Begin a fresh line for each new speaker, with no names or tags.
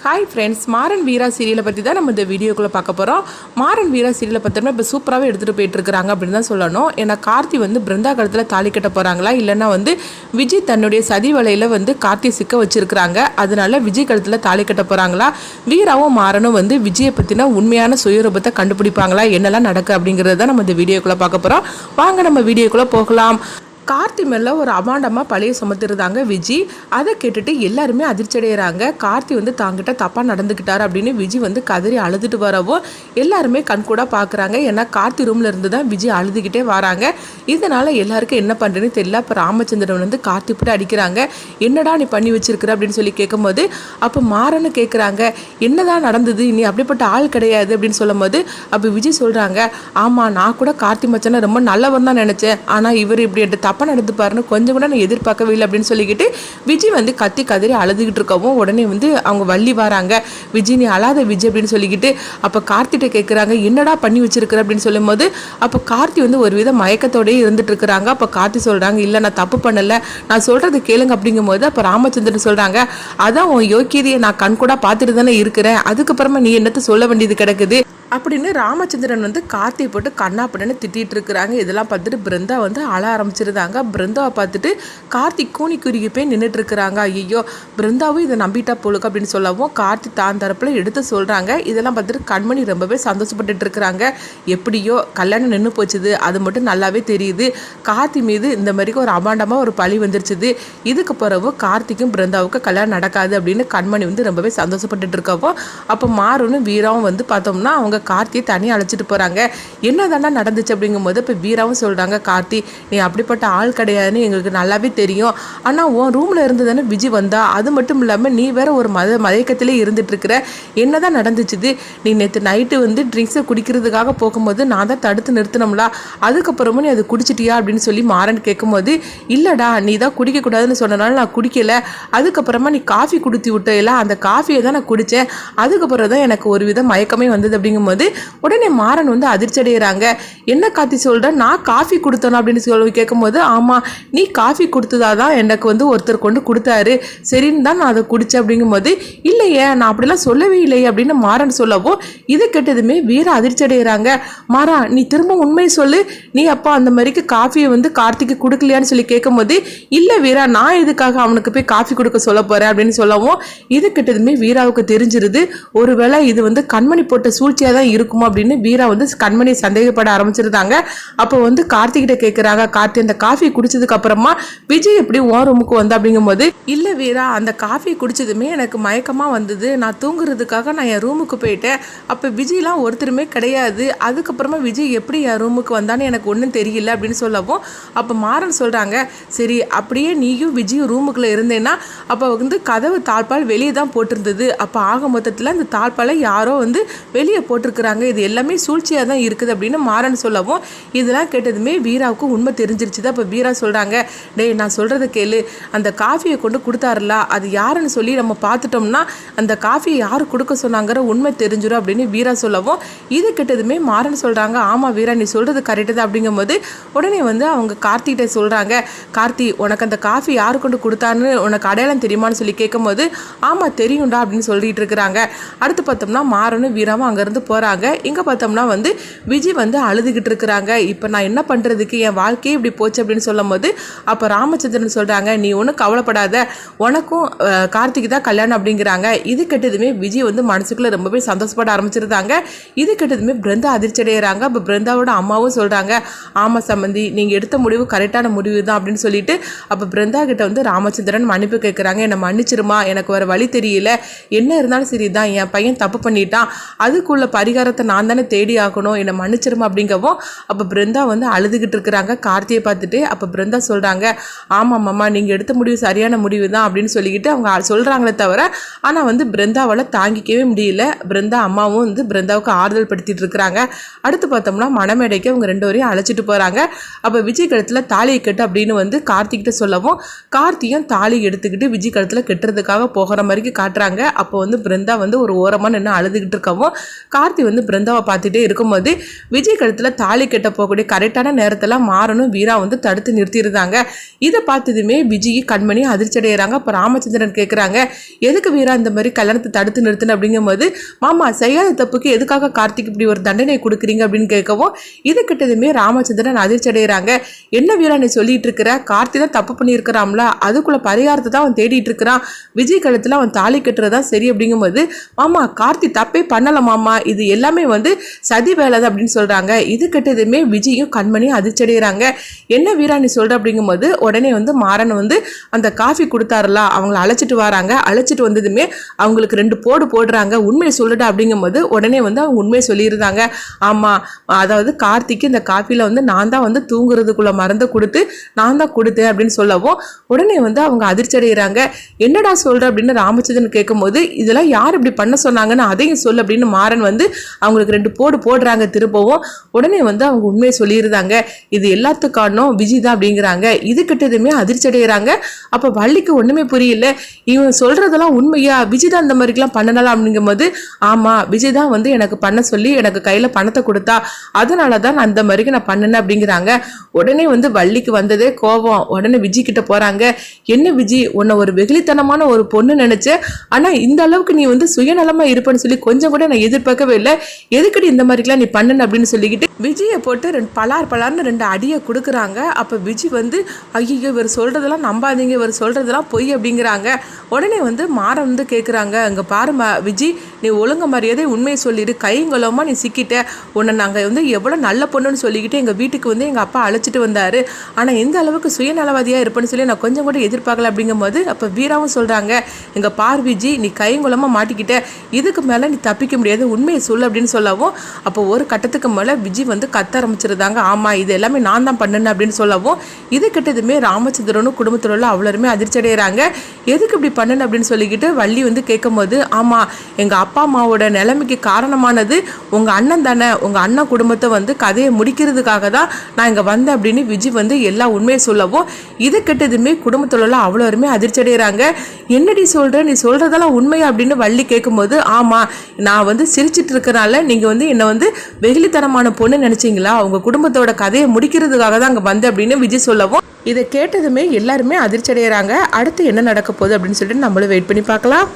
Hi friends, Maran வீரா சீரியலை பற்றி தான் நம்ம இந்த வீடியோக்குள்ளே பார்க்க போகிறோம். மாறன் வீரா சீரியலை பார்த்தோம்னா இப்போ சூப்பராகவே எடுத்துகிட்டு போயிட்டுருக்காங்க அப்படின்னு தான் சொல்லணும். ஏன்னா கார்த்தி வந்து பிருந்தா கழுத்தில் தாலி கட்ட போகிறாங்களா, இல்லைன்னா வந்து விஜய் தன்னுடைய சதி வலையில் வந்து கார்த்தி சிக்க வச்சுருக்கிறாங்க. அதனால விஜய் கழுத்தில் தாலி கட்ட போகிறாங்களா, வீராவும் மாறனும் வந்து விஜயை பற்றின உண்மையான சுயரூபத்தை கண்டுபிடிப்பாங்களா, என்னெல்லாம் நடக்கு அப்படிங்கிறத தான் நம்ம இந்த வீடியோக்குள்ளே பார்க்க போகிறோம். வாங்க நம்ம வீடியோக்குள்ளே போகலாம். கார்த்தி மேலே ஒரு அபாண்டமாக பழைய சுமத்துருந்தாங்க விஜய். அதை கேட்டுட்டு எல்லாருமே அதிர்ச்சி அடைகிறாங்க. கார்த்தி வந்து தாங்கிட்ட தப்பாக நடந்துக்கிட்டார் அப்படின்னு விஜய் வந்து கதறி அழுதுட்டு வரவோ எல்லாருமே கண்கூட பார்க்குறாங்க. ஏன்னா கார்த்தி ரூமில் இருந்து தான் விஜய் அழுதுகிட்டே வராங்க. இதனால் எல்லாருக்கும் என்ன பண்ணுறேன்னு தெரியல. அப்போ ராமச்சந்திரன் வந்து கார்த்தி போட்டு அடிக்கிறாங்க. என்னடா நீ பண்ணி வச்சிருக்கிற அப்படின்னு சொல்லி கேட்கும்போது அப்போ மாறன்னு கேட்குறாங்க, என்னதான் நடந்தது, நீ அப்படிப்பட்ட ஆள் கிடையாது அப்படின்னு சொல்லும் போது அப்போ விஜய் சொல்கிறாங்க, ஆமாம் நான் கூட கார்த்தி மச்சனை ரொம்ப நல்லவன் தான் நினச்சேன், ஆனால் இவர் இப்படி தப்பு நடந்து பாருன்னு கொஞ்சம் கூட நான் எதிர்பார்க்கவே இல்லை அப்படின்னு சொல்லிக்கிட்டு விஜய் வந்து கத்தி கதறி அழுதுகிட்டு இருக்கவும் உடனே வந்து அவங்க வள்ளி வராங்க. விஜய் நீ அழாத விஜய் அப்படின்னு சொல்லிக்கிட்டு அப்போ கார்த்திகிட்ட கேட்குறாங்க, என்னடா பண்ணி வச்சிருக்கிற அப்படின்னு சொல்லும் போது அப்போ கார்த்தி வந்து ஒரு வித மயக்கத்தோடய இருந்துட்டு இருக்கிறாங்க. அப்போ கார்த்தி சொல்கிறாங்க, இல்லை நான் தப்பு பண்ணலை, நான் சொல்கிறது கேளுங்க அப்படிங்கும் போது அப்போ ராமச்சந்திரன் சொல்கிறாங்க, அதான் உன் யோக்கியதையை நான் கண்கூட பார்த்துட்டு தானே இருக்கிறேன், அதுக்கப்புறமா நீ என்னத்தை சொல்ல வேண்டியது கிடக்குது அப்படின்னு ராமச்சந்திரன் வந்து கார்த்தியை போட்டு கண்ணா அப்படின்னு திட்டிகிட்டு இருக்கிறாங்க. இதெல்லாம் பார்த்துட்டு பிருந்தா வந்து அழ ஆரம்பிச்சிருந்தாங்க. பிருந்தாவை பார்த்துட்டு கார்த்திக் கூனி குறுகி போய் நின்றுட்டு இருக்கிறாங்க. ஐயோ பிருந்தாவும் இதை நம்பிட்டா போலுக்கு அப்படின்னு சொல்லவும் கார்த்திக் தான் தரப்பில் எடுத்து சொல்கிறாங்க. இதெல்லாம் பார்த்துட்டு கண்மணி ரொம்பவே சந்தோஷப்பட்டுட்டு இருக்கிறாங்க. எப்படியோ கல்யாணம் நின்று போச்சுது, அது மட்டும் நல்லாவே தெரியுது. கார்த்தி மீது இந்த மாதிரி ஒரு அபாண்டமாக ஒரு பழி வந்துருச்சுது, இதுக்கு பிறகு கார்த்திக்கும் பிருந்தாவுக்கும் கல்யாணம் நடக்காது அப்படின்னு கண்மணி வந்து ரொம்பவே சந்தோஷப்பட்டுட்டு இருக்கவும் அப்போ மாறனும் வீராவும் வந்து பார்த்தோம்னா அவங்க கார்த்தியை தனியாக அழைச்சிட்டு போகிறாங்க. என்ன தானே நடந்துச்சு அப்படிங்கும்போது இப்போ வீராவும் சொல்கிறாங்க, கார்த்தி நீ அப்படிப்பட்ட ஆள் கிடையாதுன்னு எங்களுக்கு நல்லாவே தெரியும், ஆனால் உன் ரூமில் இருந்து தானே விஜய் வந்தா, அது மட்டும் இல்லாமல் நீ வேற ஒரு மயக்கத்திலே இருந்துட்டு இருக்கிற, என்ன தான் நடந்துச்சுது, நீ நேற்று நைட்டு வந்து ட்ரிங்க்ஸை குடிக்கிறதுக்காக போகும்போது நான் தான் தடுத்து நிறுத்தினோம்ல, அதுக்கப்புறமும் நீ அதை குடிச்சிட்டியா அப்படின்னு சொல்லி மாறன் கேட்கும்போது இல்லைடா நீ தான் குடிக்கக்கூடாதுன்னு சொன்னனால நான் குடிக்கலை, அதுக்கப்புறமா நீ காஃபி குடித்து விட்டல, அந்த காஃபியை தான் நான் குடித்தேன், அதுக்கப்புறம் தான் எனக்கு ஒரு வித மயக்கமே வந்தது அப்படிங்கும்போது உடனே மாறன் வந்து அதிர்ச்சி அடைகிறாங்க. என்ன கார்த்தி சொல்ற, நான் காஃபி கொடுத்தேன் அப்படின்னு சொல்லி கேட்கும்போது ஆமாம் நீ காஃபி கொடுத்ததாதான் எனக்கு வந்து ஒருத்தர் கொண்டு கொடுத்தாரு, சரின்னு தான் நான் அதை குடித்தேன் அப்படிங்கும்போது இல்லையே நான் அப்படிலாம் சொல்லவே இல்லையே அப்படின்னு மாறன் சொல்லவோ இதை கேட்டதுமே வீர அதிர்ச்சி அடைகிறாங்க. மாறா நீ திரும்ப உண்மையை சொல்லு, நீ அப்பா அந்த மாதிரிக்கு காஃபியை வந்து கார்த்திக்கு கொடுக்கலையான்னு சொல்லி கேட்கும்போது இல்லை வீரா நான் எதுக்காக அவனுக்கு போய் காஃபி கொடுக்க சொல்ல போகிறேன் அப்படின்னு சொல்லவும் இது கேட்டதுமே வீராவுக்கு தெரிஞ்சிருது. ஒருவேளை இது வந்து கண்மணி போட்ட சூழ்ச்சியாக தான் இருக்குமா அப்படின்னு வீரா வந்து கண்மணி சந்தேகப்பட ஆரம்பிச்சிருந்தாங்க. அப்போ வந்து கார்த்திகிட்ட கேட்குறாங்க, கார்த்தி அந்த காஃபி குடிச்சதுக்கு அப்புறமா விஜய் எப்படி உன் ரூமுக்கு வந்தா அப்படிங்கும்போது இல்லை வீரா அந்த காஃபி குடிச்சதுமே எனக்கு மயக்கமாக வந்தது, நான் தூங்குறதுக்காக நான் என் ரூமுக்கு போயிட்டேன், அப்போ விஜய்லாம் ஒருத்தருமே கிடையாது, அதுக்கப்புறமா விஜய் எப்படி என் ரூமுக்கு வந்தான்னு எனக்கு ஒன்றும் தெரியல அப்படின்னு சொல்லவும் அப்போ மாறன் சொல்கிறாங்க, சரி அப்படியே நீயும் விஜயும் ரூமுக்குள்ளே இருந்தேன்னா அப்போ வந்து கதவு தாழ்பால் வெளியே தான் போட்டிருந்தது, அப்போ ஆக மொத்தத்தில் அந்த தாழ்பாலை யாரோ வந்து வெளியே போட்டிருக்கிறாங்க, இது எல்லாமே சூழ்ச்சியாக தான் இருக்குது அப்படின்னு மாறன் சொல்லவும் இதெல்லாம் கேட்டதுமே வீராவுக்கு உண்மை தெரிஞ்சிருச்சு. அப்போ வீரா சொல்கிறாங்க, டேய் நான் சொல்கிறத கேளு, அந்த காஃபியை கொண்டு கொடுத்தாருல அது யாருன்னு சொல்லி நம்ம பார்த்துட்டோம்னா அந்த காஃபியை யார் கொடுக்க சொன்னாங்கிற உண்மை தெரிஞ்சிடும் அப்படின்னு வீரா சொல்லவும் இது கேட்டதுமே மாறன் சொல்கிறாங்க, ஆமாம் வீரா நீ சொல்கிறது கரெக்டு தான் அப்படிங்கும்போது உடனே வந்து அவங்க கார்த்திகிட்ட சொல்கிறாங்க, கார்த்தி உனக்கு அந்த காஃபி யார் கொண்டு கொடுத்தான்னு உனக்கு அடையாளம் தெரியுமான்னு சொல்லி கேட்கும்போது ஆமாம் தெரியும்டா அப்படின்னு சொல்லிட்டு இருக்கிறாங்க. அடுத்து பார்த்தோம்னா மாறனும் வீராவும் அங்கேருந்து போகிறாங்க. இங்கே பார்த்தோம்னா வந்து விஜய் வந்து அழுதுகிட்டு இருக்கிறாங்க. இப்போ நான் என்ன பண்ணுறதுக்கு, என் வாழ்க்கையே இப்படி போச்சு அப்படின்னு சொல்லும் போது அப்போ ராமச்சந்திரன் சொல்கிறாங்க, நீ ஒன்றும் கவலைப்படாத, உனக்கும் கார்த்திக் தான் கல்யாணம் அப்படிங்கிறாங்க. இது கெட்டதுமே விஜய் வந்து மனசுக்குள்ளே ரொம்பவே சந்தோஷப்பட ஆரம்பிச்சிருந்தாங்க. இது கெட்டதுமே பிருந்தா அதிர்ச்சி அடைகிறாங்க. அப்போ பிருந்தாவோட அம்மாவும் சொல்கிறாங்க, ஆமாம் சம்பந்தி நீங்கள் எடுத்த முடிவு கரெக்டான முடிவு தான் அப்படின்னு சொல்லிட்டு அப்போ பிருந்தா கிட்ட வந்து ராமச்சந்திரன் மன்னிப்பு கேட்குறாங்க, என்னை மன்னிச்சிருமா, எனக்கு வேறு வழி தெரியல, என்ன இருந்தாலும் சரி தான் என் பையன் தப்பு பண்ணிட்டான், அதுக்குள்ள பரிகாரத்தை நான் தானே தேடி ஆகணும், என்னை மன்னிச்சிருமா அப்படிங்கவும் அப்போ பிருந்தா வந்து அழுதுகிட்டு இருக்கிறாங்க கார்த்தியை பார்த்துட்டு. அப்போ பிருந்தா சொல்கிறாங்க, ஆமாம் மாமா நீங்கள் எடுத்த முடிவு சரியான முடிவு தான் அப்படின்னு சொல்லிக்கிட்டு அவங்க சொல்கிறாங்களே தவிர ஆனால் வந்து பிருந்தாவால் தாங்கிக்கவே முடியல. பிருந்தா அம்மாவும் வந்து பிருந்தாவுக்கு ஆறுதல் படுத்திட்டு இருக்கிறாங்க. அடுத்து பார்த்தோம்னா மணமேடைக்கு அவங்க ரெண்டு வரையும் அழைச்சிட்டு போகிறாங்க. அப்போ விஜய் கழுத்தில் தாலியை கட்டு அப்படின்னு வந்து கார்த்திகிட்ட சொல்லவும் கார்த்தியும் தாலி எடுத்துக்கிட்டு விஜய் கழுத்தில் கட்டுறதுக்காக போகிற மாதிரி காட்டுறாங்க. அப்போ வந்து பிருந்தா வந்து ஒரு ஓரமாக நின்று அழுதுகிட்டு இருக்கவும் கார்த்தி வந்து பிருந்தாவை பார்த்துட்டே இருக்கும்போது விஜய் கழுத்தில் தாலி கட்ட போகக்கூடிய கரெக்டான நேரத்தில் மாறனும் வீரா வந்து தடுத்து நிறுத்திடுறாங்க. இதை பார்த்ததுமே விஜய் கண்மணி அதிர்ச்சி அடைகிறாங்க. அப்போ ராமச்சந்திரன் கேட்குறாங்க, எதுக்கு வீரா இந்த மாதிரி கல்யாணத்தை தடுத்து நிறுத்துன்னு அப்படிங்கும்போது, மாமா செய்யாத தப்புக்கு எதுக்காக கார்த்திக் இப்படி ஒரு தண்டனை கொடுக்குறீங்க அப்படின்னு கேட்கவும், இது கிட்டதுமே ராமச்சந்திரன் அதிர்ச்சி அடைகிறாங்க. என்ன வீரா நீ சொல்லிட்டு இருக்கிற, கார்த்தி தான் தப்பு பண்ணியிருக்கிறான்ல, அதுக்குள்ள பரிகாரத்தை தான் அவன் தேடிட்டு இருக்கிறான், விஜய் கழுத்தில் அவன் தாலி கட்டுறதா சரி அப்படிங்கும்போது, மாமா கார்த்தி தப்பே பண்ணல மாமா, இது எல்லாமே வந்து சதி வேலை அப்படின்னு சொல்றாங்க. இது கிட்டதுமே விஜயும் கண்மணியும் அதிர்ச்சி அடைகிறாங்க. என்ன வீரா நீ சொல்ற அப்படிங்கும்போது, உடனே வந்து மாறன் வந்து அந்த காஃபி கொடுத்தாருல, அவங்கள அழைச்சிட்டு வராங்க. அழைச்சிட்டு வந்ததுமே அவங்களுக்கு 2 போடு போடுறாங்க. உண்மையை சொல்லுடா அப்படிங்கும்போது உடனே வந்து அவங்க உண்மையை சொல்லியிருந்தாங்க. ஆமா, அதாவது கார்த்திக்கு இந்த காஃபில வந்து நான் தான் வந்து தூங்குறதுக்குள்ள மருந்து கொடுத்து நான் தான் கொடுத்தேன் அப்படின்னு சொல்லவும் உடனே வந்து அவங்க அதிர்ச்சி அடைகிறாங்க. என்னடா சொல்ற அப்படின்னு ராமச்சந்திரன் கேட்கும்போது, இதெல்லாம் யார் இப்படி பண்ண சொன்னாங்கன்னு அதையும் சொல்லு அப்படின்னு மாறன் வந்து அவங்களுக்கு 2 போடு போடுறாங்க. திருப்பவும் உடனே வந்து அவங்க உண்மையை சொல்லியிருந்தாங்க. இது எல்லாத்துக்கானும் விஜய் தான் அப்படிங்கிறாங்க. இது கிட்டதுமே அதிர்ச்சி அடைகிறாங்க. அப்போ வள்ளிக்கு ஒண்ணுமே புரியல, இவன் சொல்றதெல்லாம் உண்மையா, விஜய் தான் இந்த மாதிரிலாம் பண்ணலாம் அப்படிங்கும்போது, ஆமா விஜய் தான் வந்து எனக்கு பண்ண சொல்லி எனக்கு கையில பணத்தை கொடுத்தா, அதனாலதான் நான் அந்த மாதிரி நான் பண்ணேன் அப்படிங்கிறாங்க. உடனே வந்து வள்ளிக்கு வந்ததே கோபம். உடனே விஜய் கிட்ட போறாங்க. என்ன விஜய், உன்னை ஒரு வெகுளித்தனமான ஒரு பொண்ணு நினைச்சேன், ஆனா இந்த அளவுக்கு நீ வந்து சுயநலமா இருப்பேன்னு சொல்லி கொஞ்சம் கூட நான் எதிர்பார்க்கவே இல்லை, எதுக்கடி இந்த மாதிரிலாம் நீ பண்ணு அப்படின்னு சொல்லிக்கிட்டு விஜயை போட்டு பலார்னு 2 அடியை கொடுக்குறாங்க. அப்போ விஜய் வந்து ஐயோ இவர் சொல்றதெல்லாம் நம்பாதீங்க, இவர் சொல்றதெல்லாம் பொய் அப்படிங்கிறாங்க. உடனே வந்து மாறன் வந்து கேட்குறாங்க, அங்கே பாரு விஜய், நீ ஒழுங்க மரியாதை உண்மையை சொல்லிடு, கைங்கலமா நீ சிக்கிட்ட, உன்னை நாங்கள் வந்து எவ்வளோ நல்ல பொண்ணுன்னு சொல்லிக்கிட்டு எங்கள் வீட்டுக்கு வந்து எங்கள் அப்பா அழைச்சிட்டு வந்தார், ஆனால் எந்த அளவுக்கு சுயநலவாதியாக இருப்பேன்னு சொல்லி நான் கொஞ்சம் கூட எதிர்பார்க்கல அப்படிங்கும்போது, அப்போ வீராவும் சொல்கிறாங்க, எங்கள் பார் விஜய், நீ கைங்குலமாக மாட்டிக்கிட்ட, இதுக்கு மேலே நீ தப்பிக்க முடியாது, உண்மையை சொல்லு அப்படின்னு சொல்லவும், அப்போ ஒரு கட்டத்துக்கு மேலே விஜய் வந்து கத்த ஆரம்பிச்சிருந்தாங்க. ஆமாம் இது எல்லாமே நான் தான் பண்ணேன் அப்படின்னு சொல்லவும், இது கிட்டதுமே ராமச்சந்திரனும் குடும்பத்தில் உள்ள அவ்வளோருமே அதிர்ச்சி அடைகிறாங்க. எதுக்கு இப்படி பண்ணேன் அப்படின்னு சொல்லிக்கிட்டு வள்ளி வந்து கேட்கும் போது, ஆமாம் எங்கள் அப்பா அம்மாவோட நிலைமைக்கு காரணமானது உங்கள் அண்ணன் தானே, உங்கள் அண்ணன் குடும்பத்தை வந்து கதையை முடிக்கிறதுக்காக தான் நான் இங்கே வந்தேன் அப்படின்னு விஜய் வந்து எல்லா உண்மையை சொல்லவும், இது கிட்டதுமே குடும்பத்தில் உள்ள அவ்வளோருமே அதிர்ச்சி அடைகிறாங்க. என்னடி சொல்கிற, நீ சொல்கிறதெல்லாம் உண்மையா அப்படின்னு வள்ளி கேட்கும்போது, ஆமாம் நான் வந்து சிரிச்சிட்டு இருக்கிறனால நீங்கள் வந்து என்னை வந்து வெகுளித்தனமான பொண்ணு நினச்சிங்களா, உங்கள் குடும்பத்தோட கதையை முடிக்கிறதுக்காக தான் அங்கே வந்தேன் அப்படின்னு விஜய் சொல்லவும், இதை கேட்டதுமே எல்லாருமே அதிர்ச்சி அடைகிறாங்க. அடுத்து என்ன நடக்க போகுது அப்படின்னு சொல்லிட்டு நம்மளும் வெயிட் பண்ணி பார்க்கலாம்.